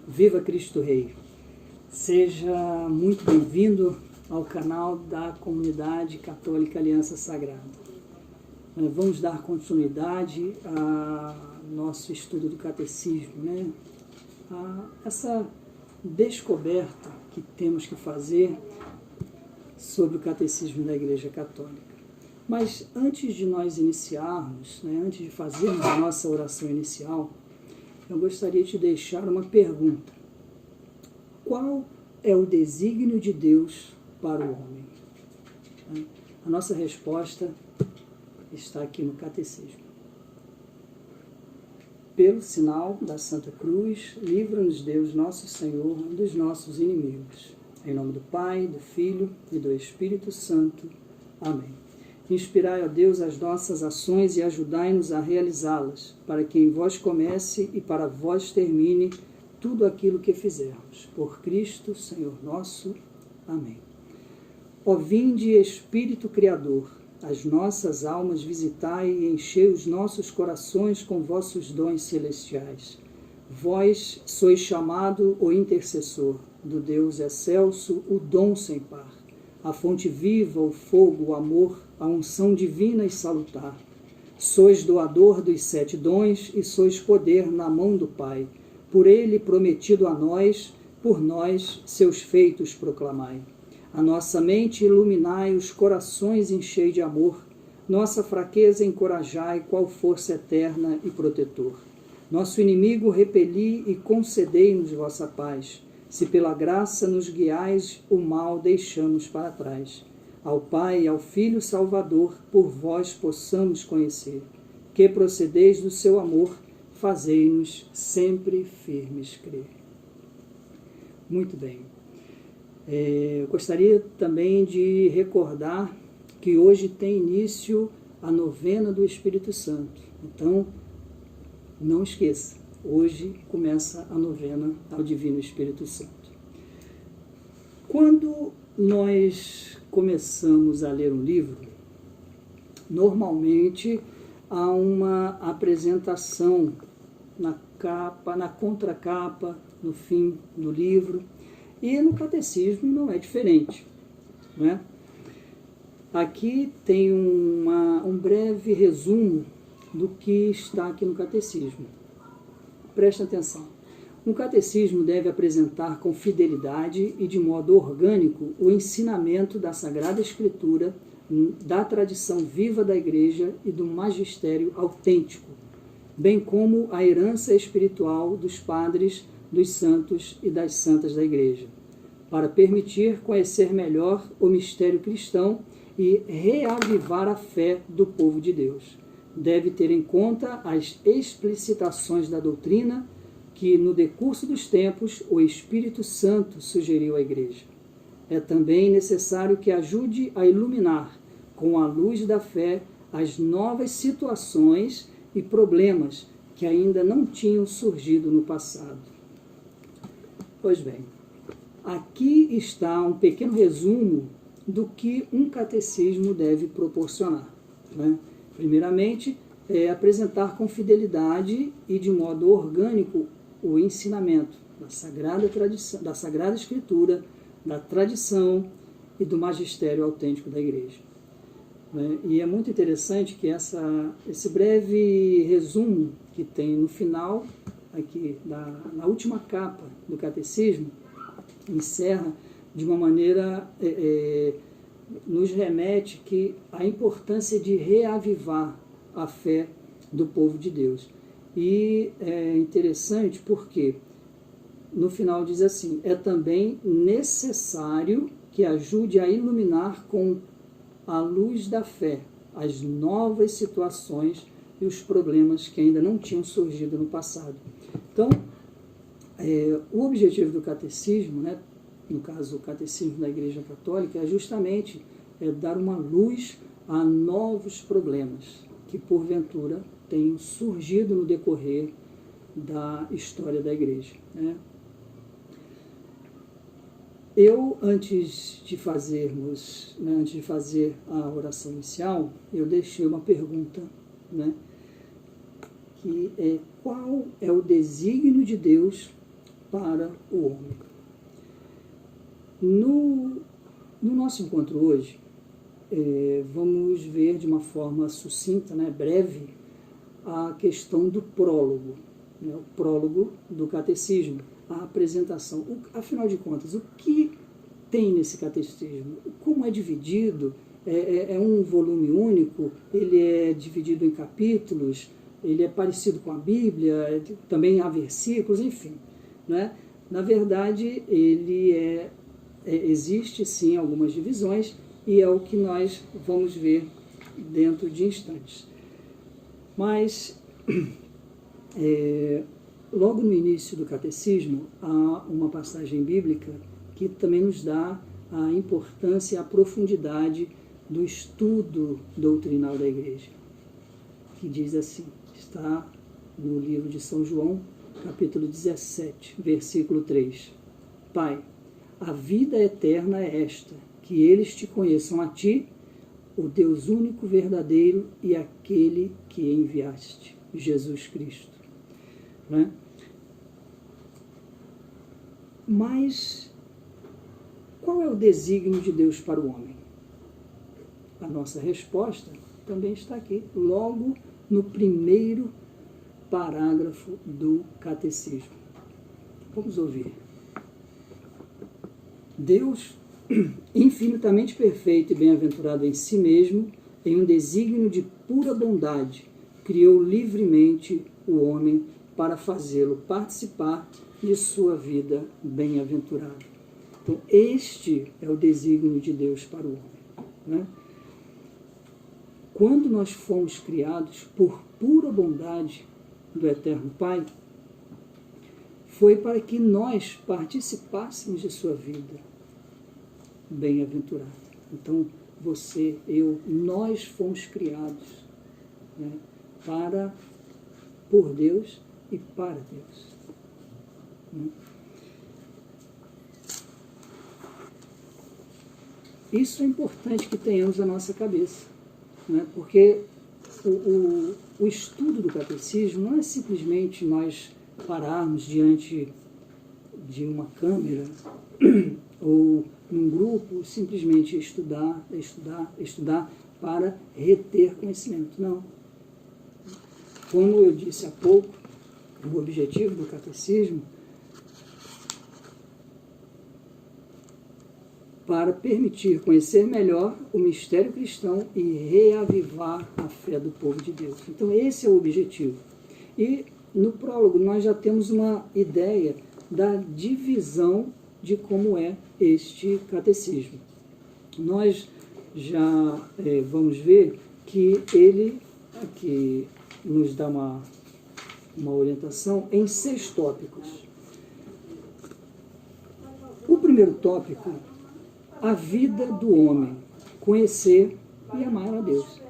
Viva Cristo Rei! Seja muito bem-vindo ao canal da Comunidade Católica Aliança Sagrada. Vamos dar continuidade ao nosso estudo do Catecismo, né? A essa descoberta que temos que fazer sobre o Catecismo da Igreja Católica. Mas antes de nós iniciarmos, antes de fazermos a nossa oração inicial, eu gostaria de deixar uma pergunta. Qual é o desígnio de Deus para o homem? A nossa resposta está aqui no Catecismo. Pelo sinal da Santa Cruz, livra-nos Deus nosso Senhor dos nossos inimigos. Em nome do Pai, do Filho e do Espírito Santo. Amém. Inspirai, ó Deus, as nossas ações e ajudai-nos a realizá-las, para que em vós comece e para vós termine tudo aquilo que fizermos. Por Cristo, Senhor nosso. Amém. Ó vinde, Espírito Criador, as nossas almas visitai e enchei os nossos corações com vossos dons celestiais. Vós sois chamado o intercessor do Deus excelso, o dom sem par, a fonte viva, o fogo, o amor, a unção divina e salutar. Sois doador dos 7 dons e sois poder na mão do Pai. Por ele prometido a nós, por nós seus feitos proclamai. A nossa mente iluminai, os corações enchei de amor. Nossa fraqueza encorajai, qual força eterna e protetor. Nosso inimigo repeli e concedei-nos vossa paz. Se pela graça nos guiais, o mal deixamos para trás. Ao Pai e ao Filho Salvador, por vós possamos conhecer. Que procedeis do seu amor, fazei-nos sempre firmes crer. Muito bem. Eu gostaria também de recordar que hoje tem início a novena do Espírito Santo. Então, não esqueça. Hoje começa a novena ao Divino Espírito Santo. Quando nós começamos a ler um livro, normalmente há uma apresentação na capa, na contracapa, no fim do livro, e no Catecismo não é diferente, não é? Aqui tem um breve resumo do que está aqui no Catecismo. Preste atenção. Um catecismo deve apresentar com fidelidade e de modo orgânico o ensinamento da Sagrada Escritura, da tradição viva da Igreja e do magistério autêntico, bem como a herança espiritual dos padres, dos santos e das santas da Igreja, para permitir conhecer melhor o mistério cristão e reavivar a fé do povo de Deus. Deve ter em conta as explicitações da doutrina que, no decurso dos tempos, o Espírito Santo sugeriu à Igreja. É também necessário que ajude a iluminar, com a luz da fé, as novas situações e problemas que ainda não tinham surgido no passado. Pois bem, aqui está um pequeno resumo do que um catecismo deve proporcionar, né? Primeiramente, apresentar com fidelidade e de modo orgânico o ensinamento da Sagrada Tradição, da Sagrada Escritura, da tradição e do magistério autêntico da Igreja. E é muito interessante que esse breve resumo que tem no final, aqui na última capa do Catecismo, encerra de uma maneira... nos remete que a importância de reavivar a fé do povo de Deus. E é interessante porque no final diz assim: é também necessário que ajude a iluminar com a luz da fé as novas situações e os problemas que ainda não tinham surgido no passado. Então, o objetivo do catecismo, no caso o Catecismo da Igreja Católica, é justamente dar uma luz a novos problemas que, porventura, tenham surgido no decorrer da história da Igreja. Eu, antes de fazer a oração inicial, eu deixei uma pergunta, que é: qual é o desígnio de Deus para o homem. No nosso encontro hoje, vamos ver de uma forma sucinta, né, breve, a questão do prólogo, né, o prólogo do catecismo, a apresentação. Afinal de contas, o que tem nesse catecismo? Como é dividido? É um volume único? Ele é dividido em capítulos? Ele é parecido com a Bíblia? Também há versículos? Enfim, né? Na verdade, ele existe sim algumas divisões, e é o que nós vamos ver dentro de instantes. Mas, logo no início do catecismo, há uma passagem bíblica que também nos dá a importância e a profundidade do estudo doutrinal da Igreja, que diz assim, está no livro de São João, capítulo 17, versículo 3. Pai, a vida eterna é esta, que eles te conheçam a ti, o Deus único, verdadeiro e aquele que enviaste, Jesus Cristo. Né? Mas qual é o desígnio de Deus para o homem? A nossa resposta também está aqui, logo no primeiro parágrafo do catecismo. Vamos ouvir. Deus, infinitamente perfeito e bem-aventurado em si mesmo, em um desígnio de pura bondade, criou livremente o homem para fazê-lo participar de sua vida bem-aventurada. Então, este é o desígnio de Deus para o homem. Né? Quando nós fomos criados por pura bondade do Eterno Pai, foi para que nós participássemos de sua vida bem-aventurada. Então, você, eu, nós fomos criados, né, por Deus e para Deus. Né? Isso é importante que tenhamos na nossa cabeça, né? Porque o estudo do catecismo não é simplesmente nós pararmos diante de uma câmera ou num grupo, simplesmente estudar para reter conhecimento. Não. Como eu disse há pouco, o objetivo do catecismo para permitir conhecer melhor o mistério cristão e reavivar a fé do povo de Deus. Então esse é o objetivo. E no prólogo nós já temos uma ideia da divisão de como é este catecismo. Nós já vamos ver que ele aqui nos dá uma orientação em 6 tópicos. O primeiro tópico, a vida do homem, conhecer e amar a Deus.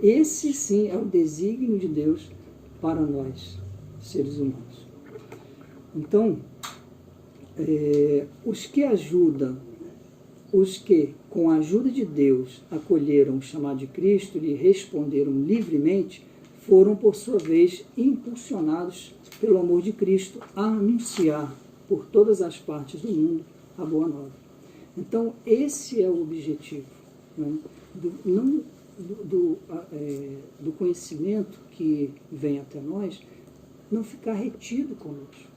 Esse sim é o desígnio de Deus para nós, seres humanos. Então, os que, com a ajuda de Deus, acolheram o chamado de Cristo e lhe responderam livremente, foram, por sua vez, impulsionados pelo amor de Cristo a anunciar por todas as partes do mundo a Boa Nova. Então, esse é o objetivo, né? Do conhecimento que vem até nós, não ficar retido conosco,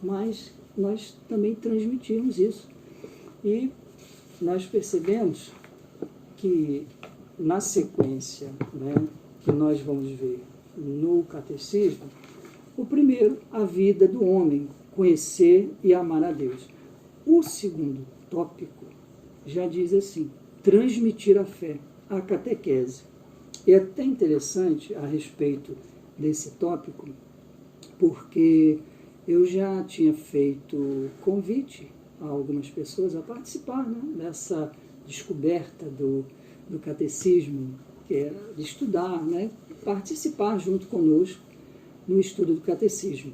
mas nós também transmitirmos isso. E nós percebemos que, na sequência, né, que nós vamos ver no catecismo, o primeiro, a vida do homem, conhecer e amar a Deus. O segundo tópico já diz assim, transmitir a fé, a catequese. E é até interessante a respeito desse tópico, porque eu já tinha feito convite a algumas pessoas a participar, né, dessa descoberta do catecismo, que era de estudar, né, participar junto conosco no estudo do catecismo.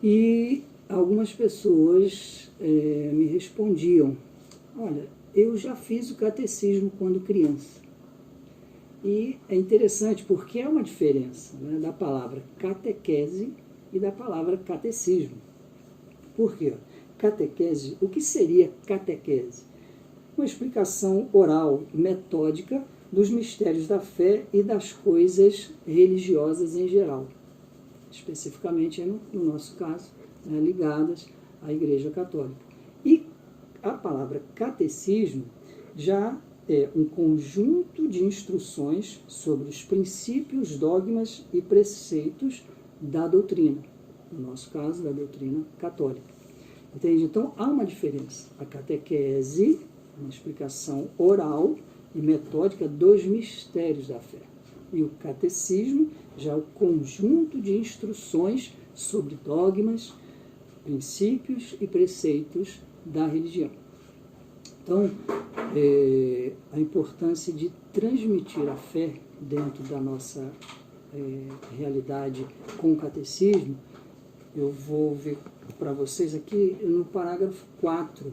E algumas pessoas me respondiam, olha, eu já fiz o catecismo quando criança. E é interessante porque é uma diferença, né, da palavra catequese e da palavra catecismo. Por quê? Catequese, o que seria catequese? Uma explicação oral, metódica, dos mistérios da fé e das coisas religiosas em geral, especificamente no nosso caso, né, ligadas à Igreja Católica. E a palavra catecismo já é um conjunto de instruções sobre os princípios, dogmas e preceitos da doutrina, no nosso caso, da doutrina católica. Entende? Então, há uma diferença. A catequese, uma explicação oral e metódica dos mistérios da fé. E o catecismo já é o conjunto de instruções sobre dogmas, princípios e preceitos da religião. Então, a importância de transmitir a fé dentro da nossa realidade com o catecismo, eu vou ver para vocês aqui no parágrafo 4,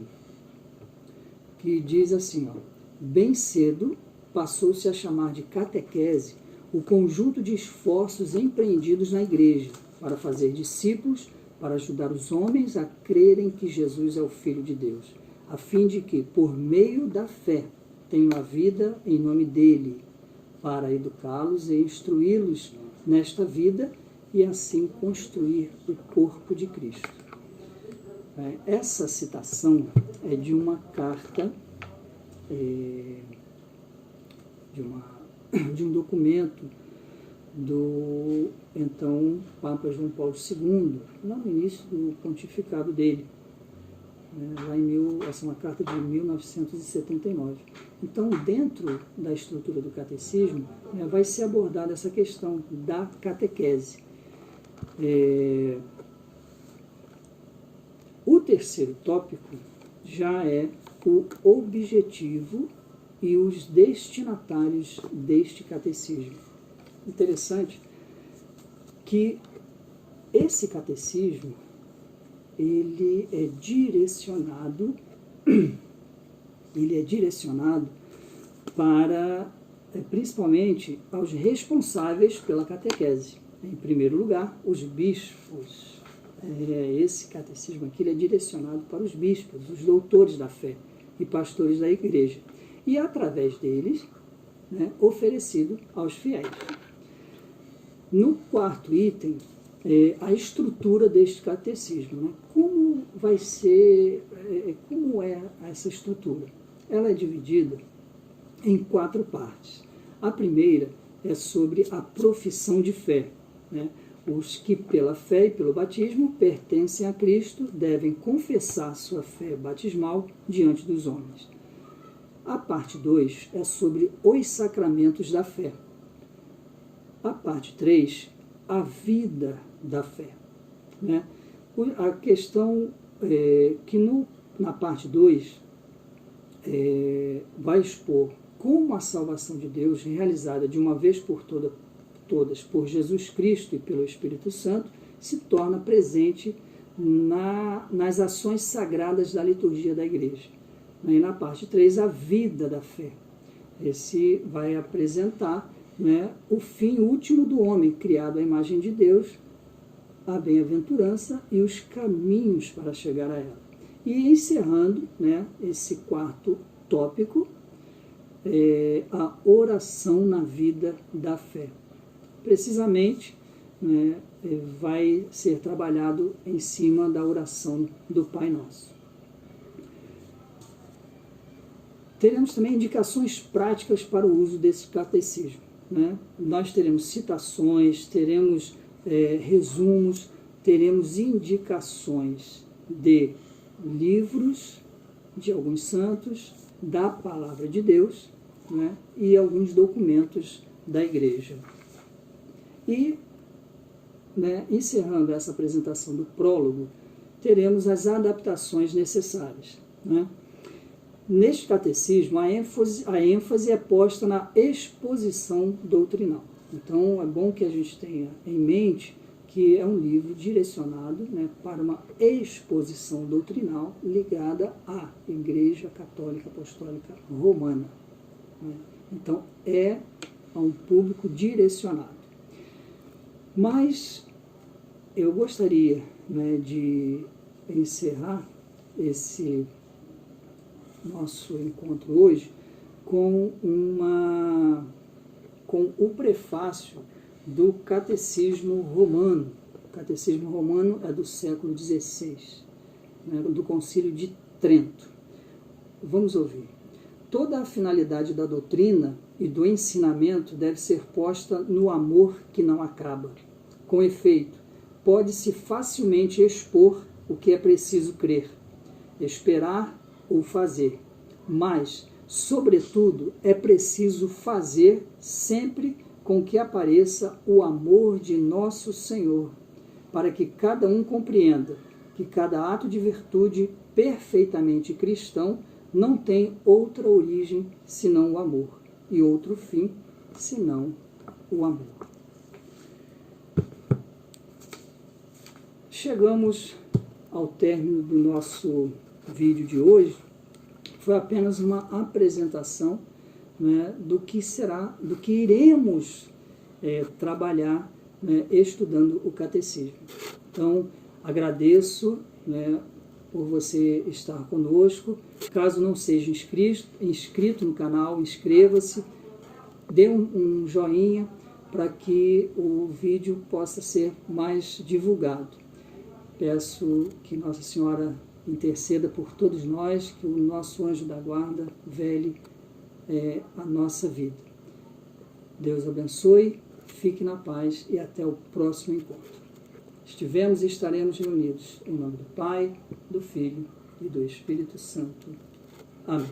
que diz assim, ó, bem cedo passou-se a chamar de catequese o conjunto de esforços empreendidos na Igreja para fazer discípulos, para ajudar os homens a crerem que Jesus é o Filho de Deus, a fim de que, por meio da fé, tenham a vida em nome dele, para educá-los e instruí-los nesta vida e assim construir o corpo de Cristo. Essa citação é de uma carta, de um documento do então Papa João Paulo II, lá no início do pontificado dele. Essa é uma carta de 1979. Então, dentro da estrutura do catecismo, vai ser abordada essa questão da catequese. O terceiro tópico já é o objetivo e os destinatários deste catecismo. Interessante que esse catecismo ele é direcionado para, principalmente, aos responsáveis pela catequese. Em primeiro lugar, os bispos. Esse catecismo aqui ele é direcionado para os bispos, os doutores da fé e pastores da igreja. E, através deles, oferecido aos fiéis. No quarto item, a estrutura deste catecismo. Como vai ser, como é essa estrutura? Ela é dividida em 4 partes. A primeira é sobre a profissão de fé. Os que pela fé e pelo batismo pertencem a Cristo devem confessar sua fé batismal diante dos homens. A parte 2 é sobre os sacramentos da fé. A parte 3, a vida da fé. A questão que na parte 2 vai expor como a salvação de Deus, realizada de uma vez por todas por Jesus Cristo e pelo Espírito Santo, se torna presente nas ações sagradas da liturgia da Igreja. E na parte 3, a vida da fé. Esse vai apresentar o fim último do homem, criado à imagem de Deus, a bem-aventurança e os caminhos para chegar a ela. E encerrando esse quarto tópico, a oração na vida da fé. Precisamente, vai ser trabalhado em cima da oração do Pai Nosso. Teremos também indicações práticas para o uso desse catecismo. Nós teremos citações, teremos resumos, teremos indicações de livros de alguns santos, da Palavra de Deus, e alguns documentos da Igreja. E, encerrando essa apresentação do prólogo, teremos as adaptações necessárias. Neste catecismo, a ênfase é posta na exposição doutrinal. Então, é bom que a gente tenha em mente que é um livro direcionado para uma exposição doutrinal ligada à Igreja Católica Apostólica Romana. Então, é a um público direcionado. Mas eu gostaria de encerrar esse nosso encontro hoje com o prefácio do Catecismo Romano. O Catecismo Romano é do século XVI, né, do Concílio de Trento. Vamos ouvir. Toda a finalidade da doutrina e do ensinamento deve ser posta no amor que não acaba. Com efeito, pode-se facilmente expor o que é preciso crer, esperar ou fazer, mas, sobretudo, é preciso fazer sempre com que apareça o amor de nosso Senhor, para que cada um compreenda que cada ato de virtude perfeitamente cristão não tem outra origem senão o amor, e outro fim senão o amor. Chegamos ao término do nosso vídeo de hoje. Foi apenas uma apresentação, né, do que iremos trabalhar, né, estudando o catecismo. Então, agradeço, né, por você estar conosco. Caso não seja inscrito no canal, inscreva-se, dê um joinha para que o vídeo possa ser mais divulgado. Peço que Nossa Senhora interceda por todos nós, que o nosso anjo da guarda vele a nossa vida. Deus abençoe, fique na paz e até o próximo encontro. Estivemos e estaremos reunidos em nome do Pai, do Filho e do Espírito Santo. Amém.